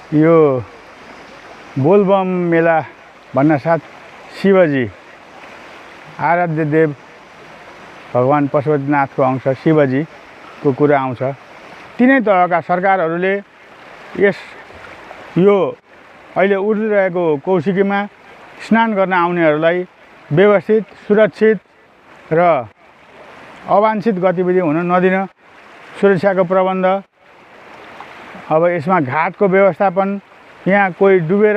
यो बोलबम मेला भन्नासाथ शिवजी आराध्य देव भगवान पशुपतिनाथको अंश शिवजीको कुरा आउँछ। तिनै तहका सरकारहरूले यो अहिले उर्लिरहेको कौशिकीमा स्नान गर्न आउनेहरूलाई व्यवस्थित, सुरक्षित र अवांछित गतिविधि हुन नदिन सुरक्षाको प्रबन्ध, अब यसमा घाटको व्यवस्थापन, यहाँ कोही डुबेर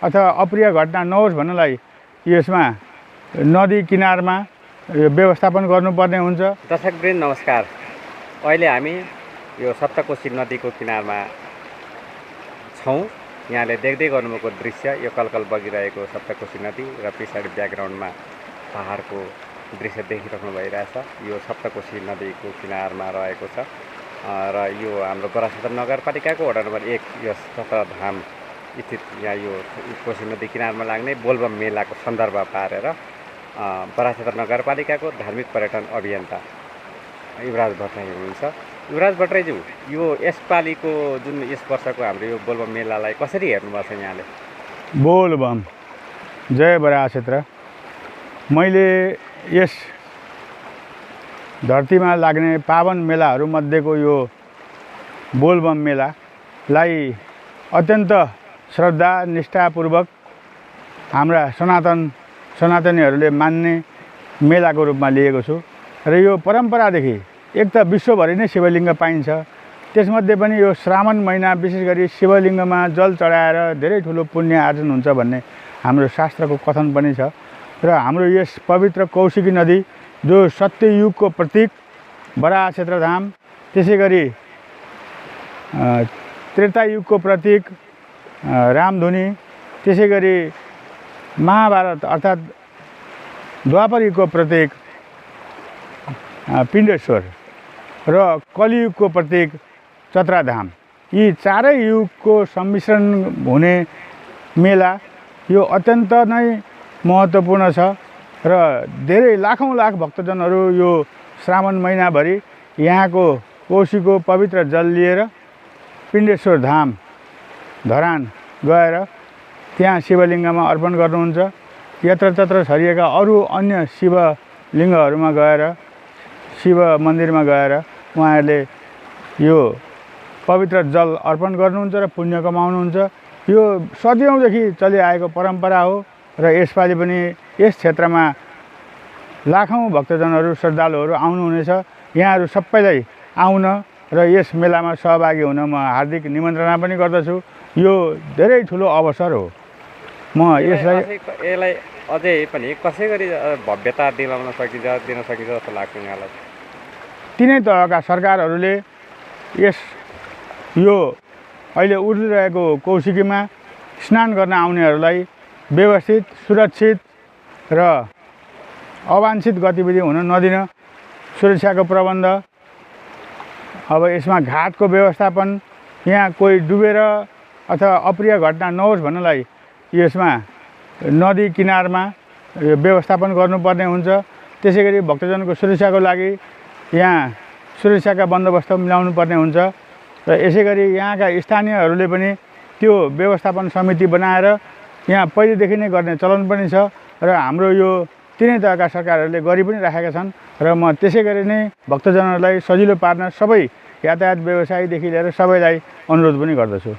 अथवा अप्रिय घटना नहोस् भन्नलाई यसमा नदी किनारमा व्यवस्थापन गर्नुपर्ने हुन्छ। दर्शकवृन्द नमस्कार। अहिले हामी यो सप्तकोशी नदीको किनारमा छौँ। यहाँले देख्दै गर्नुभएको दृश्य यो कलकल बगिरहेको सप्तकोशी नदी र पछाडि ब्याकग्राउन्डमा पहाडको दृश्य देखिराख्नु भइरहेछ। यो सप्तकोशी नदीको किनारमा रहेको छ र यो हाम्रो बरासतर नगरपालिकाको वडा नम्बर 1 यो सत्रधाम स्थित यहाँ यो कोशी नदी किनारमा लाग्ने बोलबम मेलाको सन्दर्भ पारेर बरासतर नगरपालिकाको धार्मिक पर्यटन अभियन्ता युवराज भट्टराई हुनुहुन्छ। युवराज भट्टराईज्यू, यो यसपालिको जुन यस वर्षको हाम्रो यो बोलबम मेलालाई कसरी हेर्नुभएको छ यहाँले? बोलबम जय बराह क्षेत्र। मैले यस धरतीमा लाग्ने पावन मेलाहरूमध्येको यो बोलबम मेलालाई अत्यन्त श्रद्धा निष्ठापूर्वक हाम्रा सनातनीहरूले मान्ने मेलाको रूपमा लिएको छु र यो परम्परादेखि एक त विश्वभरि नै शिवलिङ्ग पाइन्छ, त्यसमध्ये पनि यो श्रावण महिना विशेष गरी शिवलिङ्गमा जल चढाएर धेरै ठुलो पुण्य आर्जन हुन्छ भन्ने हाम्रो शास्त्रको कथन पनि छ र हाम्रो यस पवित्र कौशिकी नदी जो सत्ययुगको प्रतीक बराह क्षेत्रधाम, त्यसै गरी त्रेतायुगको प्रतीक रामधुनी, त्यसै गरी महाभारत अर्थात् द्वापर युगको प्रतीक पिण्डेश्वर र कलियुगको प्रतीक चत्राधाम, यी चारै युगको सम्मिश्रण हुने मेला यो अत्यन्त नै महत्त्वपूर्ण छ र धेरै लाखौँ लाख भक्तजनहरू यो श्रावण महिनाभरि यहाँको कोशीको पवित्र जल लिएर पिण्डेश्वर धाम धरान गएर त्यहाँ शिवलिङ्गमा अर्पण गर्नुहुन्छ। यत्रतत्र छरिएका अरू अन्य शिवलिङ्गहरूमा गएर शिव मन्दिरमा गएर उहाँहरूले यो पवित्र जल अर्पण गर्नुहुन्छ र पुण्य कमाउनुहुन्छ। यो सदियौँदेखि चलिआएको परम्परा हो र यसपालि पनि यस क्षेत्रमा लाखौँ भक्तजनहरू श्रद्धालुहरू आउनुहुनेछ। यहाँहरू सबैलाई आउन र यस मेलामा सहभागी हुन म हार्दिक निमन्त्रणा पनि गर्दछु। यो धेरै ठुलो अवसर हो। म यसलाई अझै पनि कसै गरी भव्यता दिन सकिन्छ जस्तो लाग्छ यहाँलाई? तिनै तहका सरकारहरूले यो अहिले उर्लिरहेको कौशिकीमा स्नान गर्न आउनेहरूलाई व्यवस्थित, सुरक्षित र अवांछित गतिविधि हुन नदिन सुरक्षाको प्रबन्ध, अब यसमा घाटको व्यवस्थापन, यहाँ कोही डुबेर अथवा अप्रिय घटना नहोस् भन्नलाई यसमा नदी किनारमा व्यवस्थापन गर्नुपर्ने हुन्छ। त्यसै गरी भक्तजनको सुरक्षाको लागि यहाँ सुरक्षाका बन्दोबस्त मिलाउनु पर्ने हुन्छ र यसै गरी यहाँका स्थानीयहरूले पनि त्यो व्यवस्थापन समिति बनाएर यहाँ पहिलेदेखि नै गर्ने चलन पनि छ र हाम्रो यो तिनै तहका सरकारहरूले गरि पनि राखेका छन् र म त्यसै गरी नै भक्तजनहरूलाई सजिलो पार्न सबै यातायात व्यवसायीदेखि लिएर सबैलाई अनुरोध पनि गर्दछु।